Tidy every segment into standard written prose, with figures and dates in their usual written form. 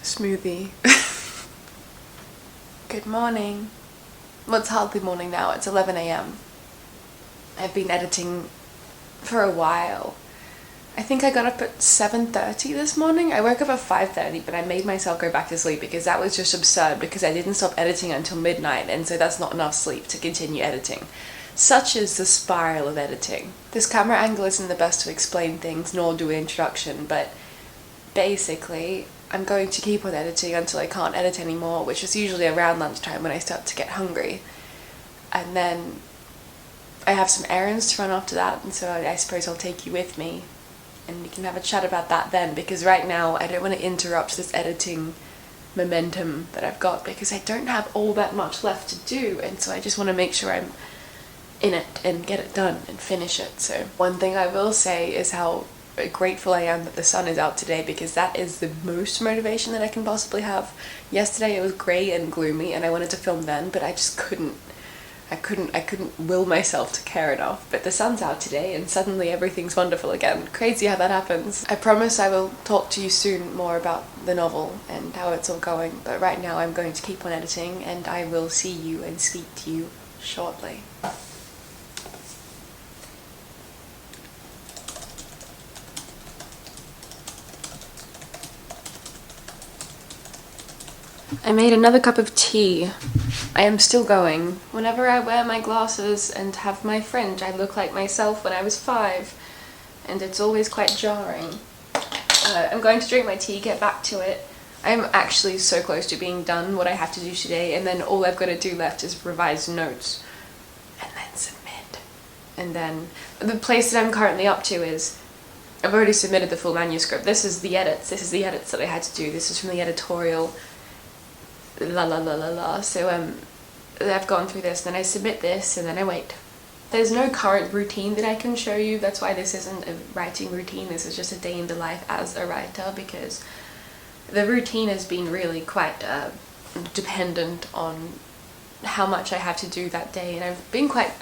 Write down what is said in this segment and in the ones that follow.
Smoothie. Good morning. Well, it's hardly morning now, it's 11 a.m. I've been editing for a while. I think I got up at 7:30 this morning. I woke up at 5:30, but I made myself go back to sleep because that was just absurd because I didn't stop editing until midnight, and so that's not enough sleep to continue editing. Such is the spiral of editing. This camera angle isn't the best to explain things nor do an introduction, but basically I'm going to keep on editing until I can't edit anymore, which is usually around lunchtime when I start to get hungry. And then I have some errands to run after that, and so I suppose I'll take you with me and we can have a chat about that then, because right now I don't want to interrupt this editing momentum that I've got because I don't have all that much left to do, and so I just want to make sure I'm in it and get it done and finish it. So one thing I will say is how grateful I am that the sun is out today, because that is the most motivation that I can possibly have. Yesterday it was grey and gloomy and I wanted to film then, but I just couldn't will myself to care enough. But the sun's out today and suddenly everything's wonderful again. Crazy how that happens. I promise I will talk to you soon more about the novel and how it's all going, but right now I'm going to keep on editing and I will see you and speak to you shortly. I made another cup of tea. I am still going. Whenever I wear my glasses and have my fringe, I look like myself when I was 5, and it's always quite jarring. I'm going to drink my tea, get back to it. I'm actually so close to being done what I have to do today, and then all I've got to do left is revise notes and then submit. And then the place that I'm currently up to is I've already submitted the full manuscript. This is the edits. This is the edits that I had to do. This is from the editorial. So I've gone through this, then I submit this, and then I wait. There's no current routine that I can show you. That's why this isn't a writing routine. This is just a day in the life as a writer, because the routine has been really quite dependent on how much I have to do that day, and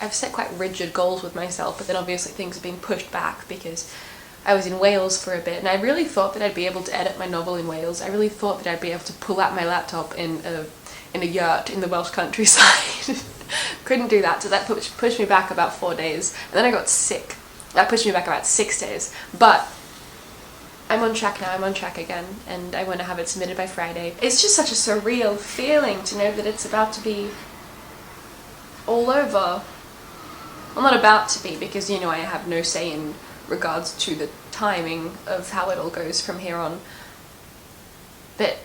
I've set quite rigid goals with myself, but then obviously things have been pushed back because I was in Wales for a bit, and I really thought that I'd be able to edit my novel in Wales. I really thought that I'd be able to pull out my laptop in a yurt in the Welsh countryside. Couldn't do that, so that pushed me back about 4 days, and then I got sick. That pushed me back about 6 days, but I'm on track now, I'm on track again, and I want to have it submitted by Friday. It's just such a surreal feeling to know that it's about to be all over. Well, not about to be, because, you know, I have no say in regards to the timing of how it all goes from here on. But,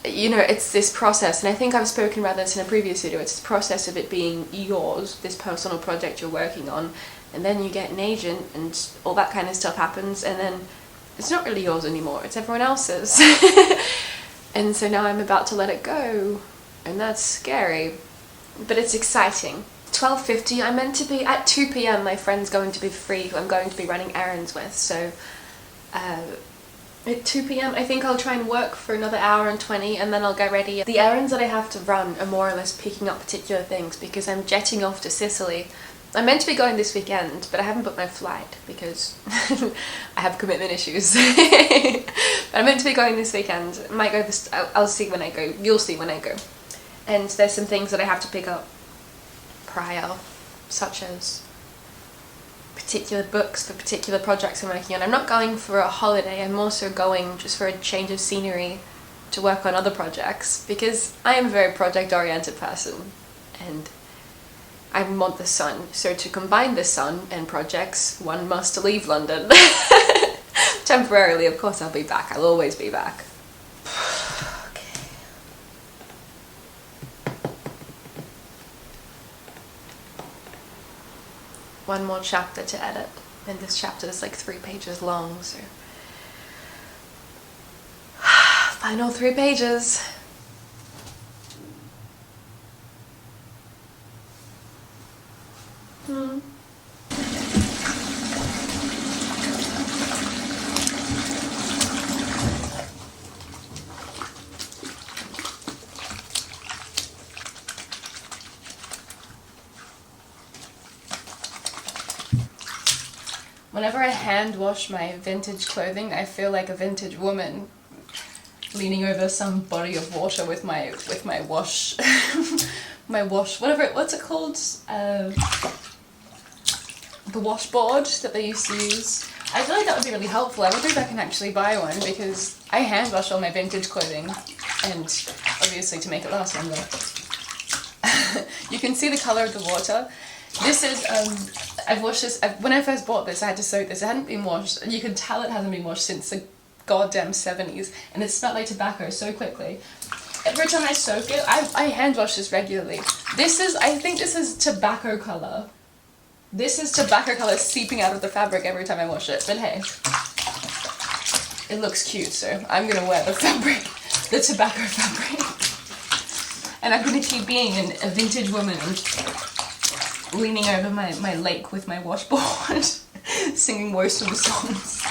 you know, it's this process, and I think I've spoken about this in a previous video. It's this process of it being yours, this personal project you're working on, and then you get an agent and all that kind of stuff happens, and then it's not really yours anymore, it's everyone else's. And so now I'm about to let it go, and that's scary, but it's exciting. 12:50, I'm meant to be at 2 p.m. my friend's going to be free, who I'm going to be running errands with, so at 2 p.m. I think I'll try and work for another hour and 20, and then I'll get ready. The errands that I have to run are more or less picking up particular things, because I'm jetting off to Sicily I'm meant to be going this weekend, but I haven't booked my flight because I have commitment issues. But I'm meant to be going this weekend. I might go this, I'll see when I go. You'll see when I go. And there's some things that I have to pick up prior, such as particular books for particular projects I'm working on. I'm not going for a holiday, I'm also going just for a change of scenery to work on other projects, because I am a very project oriented person and I want the sun. So to combine the sun and projects, one must leave London. Temporarily, of course I'll be back, I'll always be back. Okay. One more chapter to edit, and this chapter is like 3 pages long, so final 3 pages. Whenever I hand wash my vintage clothing, I feel like a vintage woman leaning over some body of water with my wash, what's it called? The washboard that they used to use. I feel like that would be really helpful. I wonder if I can actually buy one, because I hand wash all my vintage clothing, and obviously to make it last longer. You can see the colour of the water. This is, I've washed this, when I first bought this I had to soak this, it hadn't been washed, and you can tell it hasn't been washed since the goddamn 70s, and it smelled like tobacco so quickly. Every time I soak it, I hand wash this regularly. This is, I think this is tobacco colour. This is tobacco colour seeping out of the fabric every time I wash it, but hey. It looks cute, so I'm gonna wear the fabric, the tobacco fabric. And I'm gonna keep being a vintage woman, leaning over my lake with my washboard, singing woeful songs.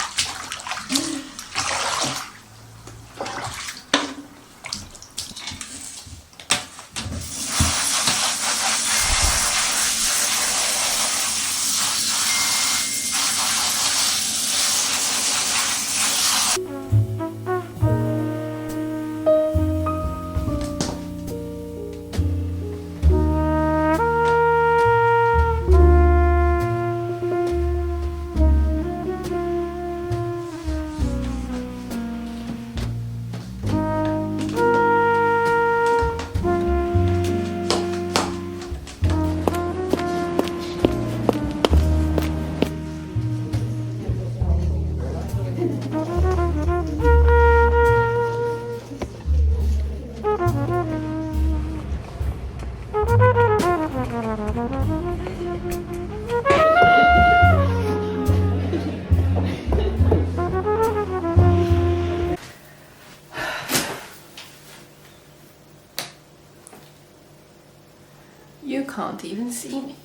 You can't even see me.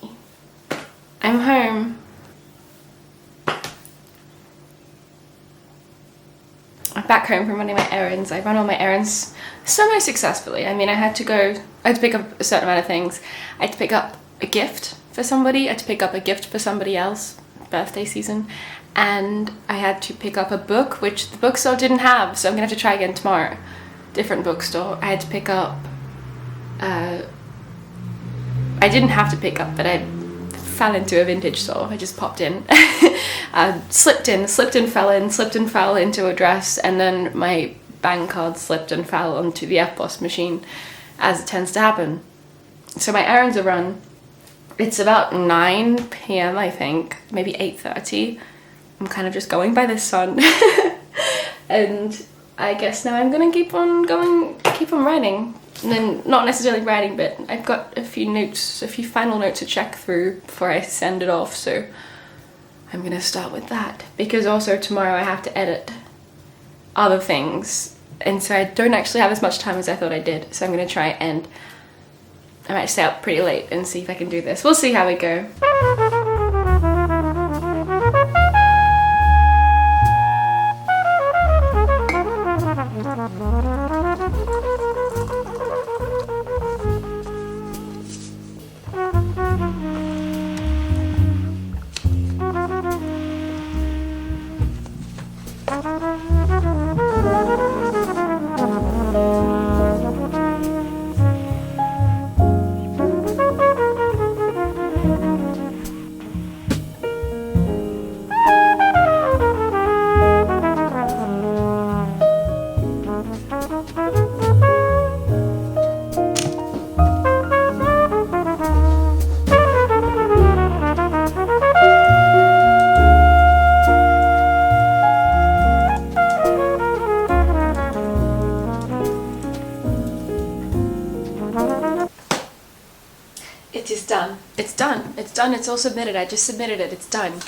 I'm home. I'm back home from running my errands. I ran all my errands semi-successfully. I mean, I had to pick up a certain amount of things. I had to pick up a gift for somebody. I had to pick up a gift for somebody else, birthday season. And I had to pick up a book, which the bookstore didn't have, so I'm gonna have to try again tomorrow. Different bookstore. I had to pick up, I didn't have to pick up, but I fell into a vintage store. I just popped in. Slipped and fell into a dress, and then my bank card slipped and fell onto the FBOS machine, as it tends to happen. So my errands are run. It's about 9 p.m. I think, maybe 8:30. I'm kind of just going by the sun. And I guess now I'm gonna keep on writing. And then, not necessarily writing, but I've got a few final notes to check through before I send it off, so I'm gonna start with that. Because also tomorrow I have to edit other things, and so I don't actually have as much time as I thought I did, so I'm gonna try, and I might stay up pretty late and see if I can do this. We'll see how we go. It's done. It's done. It's all submitted. I just submitted it. It's done.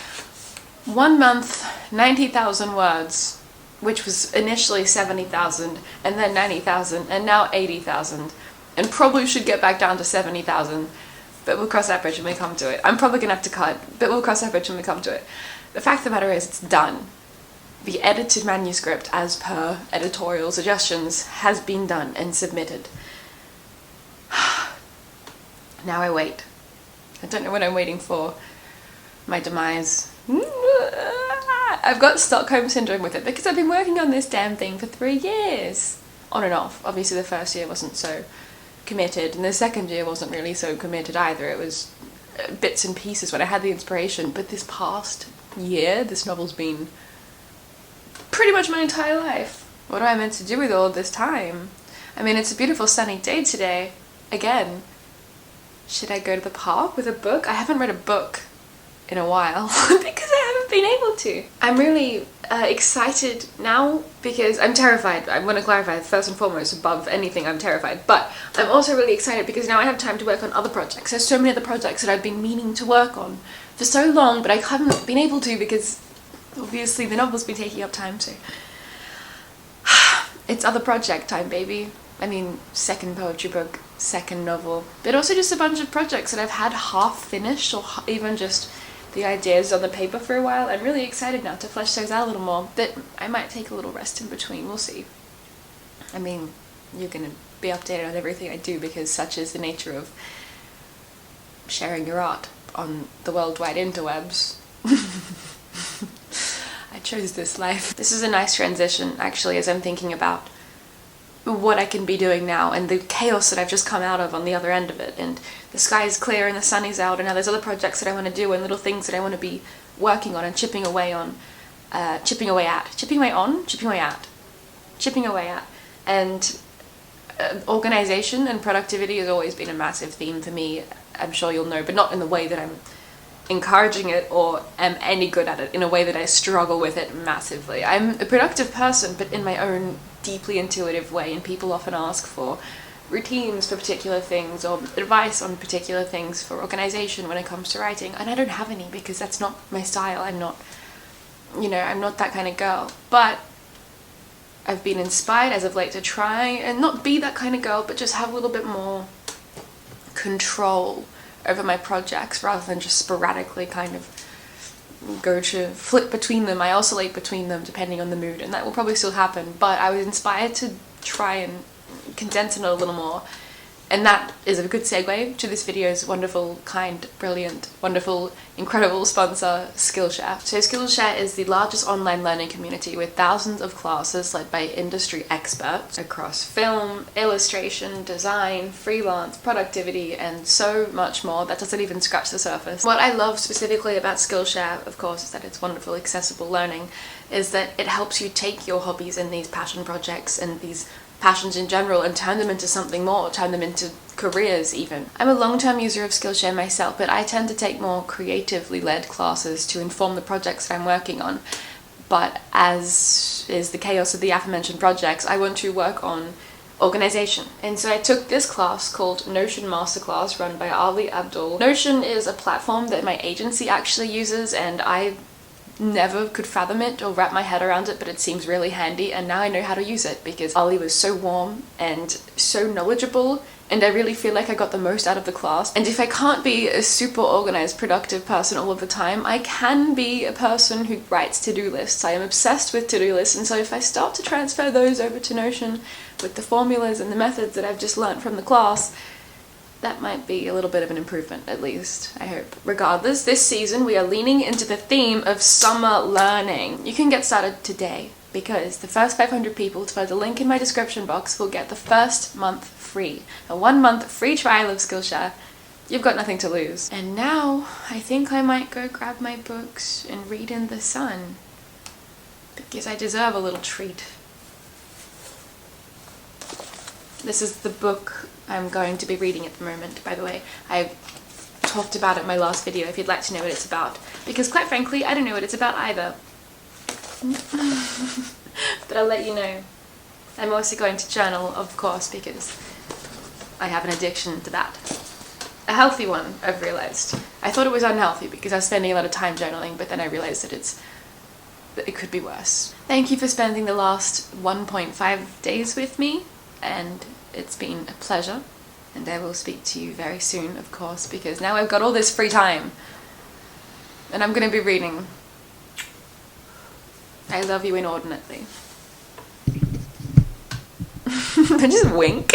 1 month, 90,000 words, which was initially 70,000 and then 90,000 and now 80,000, and probably should get back down to 70,000, but we'll cross that bridge when we come to it. I'm probably gonna have to cut, but we'll cross that bridge when we come to it. The fact of the matter is, it's done. The edited manuscript, as per editorial suggestions, has been done and submitted. Now I wait. I don't know what I'm waiting for. My demise. I've got Stockholm Syndrome with it because I've been working on this damn thing for 3 years. On and off. Obviously the first year wasn't so committed, and the second year wasn't really so committed either. It was bits and pieces when I had the inspiration, but this past year, this novel's been pretty much my entire life. What am I meant to do with all this time? I mean, it's a beautiful sunny day today. Again, should I go to the park with a book? I haven't read a book in a while because I haven't been able to. I'm really excited now because I'm terrified. I want to clarify, first and foremost, above anything, I'm terrified. But I'm also really excited because now I have time to work on other projects. There's so many other projects that I've been meaning to work on for so long, but I haven't been able to because obviously the novel's been taking up time, so it's other project time, baby. I mean, second poetry book, second novel, but also just a bunch of projects that I've had half finished or even just the ideas on the paper for a while. I'm really excited now to flesh those out a little more, but I might take a little rest in between, we'll see. I mean, you're gonna be updated on everything I do because such is the nature of sharing your art on the worldwide interwebs. I chose this life. This is a nice transition, actually, as I'm thinking about what I can be doing now and the chaos that I've just come out of on the other end of it, and the sky is clear and the sun is out, and now there's other projects that I want to do and little things that I want to be working on and chipping away at. And organization and productivity has always been a massive theme for me. I'm sure you'll know, but not in the way that I'm encouraging it or am any good at it, in a way that I struggle with it massively. I'm a productive person, but in my own deeply intuitive way, and people often ask for routines for particular things or advice on particular things for organization when it comes to writing, and I don't have any because that's not my style. I'm not that kind of girl, but I've been inspired as of late to try and not be that kind of girl, but just have a little bit more control over my projects rather than just sporadically kind of go to flip between them. I oscillate between them depending on the mood, and that will probably still happen, but I was inspired to try and condense it a little more. And that is a good segue to this video's wonderful, kind, brilliant, wonderful, incredible sponsor, Skillshare. So Skillshare is the largest online learning community with thousands of classes led by industry experts across film, illustration, design, freelance, productivity, and so much more. That doesn't even scratch the surface. What I love specifically about Skillshare, of course, is that it's wonderful, accessible learning, is that it helps you take your hobbies and these passion projects and these passions in general and turn them into something more, turn them into careers even. I'm a long-term user of Skillshare myself, but I tend to take more creatively led classes to inform the projects that I'm working on. But as is the chaos of the aforementioned projects, I want to work on organization. And so I took this class called Notion Masterclass run by Ali Abdul. Notion is a platform that my agency actually uses, and I never could fathom it or wrap my head around it, but it seems really handy, and now I know how to use it because Ali was so warm and so knowledgeable, and I really feel like I got the most out of the class. And if I can't be a super organized, productive person all of the time, I can be a person who writes to-do lists. I am obsessed with to-do lists, and so if I start to transfer those over to Notion with the formulas and the methods that I've just learned from the class, that might be a little bit of an improvement, at least, I hope. Regardless, this season we are leaning into the theme of summer learning. You can get started today because the first 500 people to find the link in my description box will get the first month free. A 1 month free trial of Skillshare. You've got nothing to lose. And now, I think I might go grab my books and read in the sun because I deserve a little treat. This is the book I'm going to be reading at the moment, by the way. I talked about it in my last video if you'd like to know what it's about, because quite frankly, I don't know what it's about either. But I'll let you know. I'm also going to journal, of course, because I have an addiction to that. a healthy one, I've realized. I thought it was unhealthy because I was spending a lot of time journaling, but then I realized that it could be worse. Thank you for spending the last 1.5 days with me, and it's been a pleasure. And I will speak to you very soon, of course, because now I've got all this free time. And I'm going to be reading. I love you inordinately. I just wink.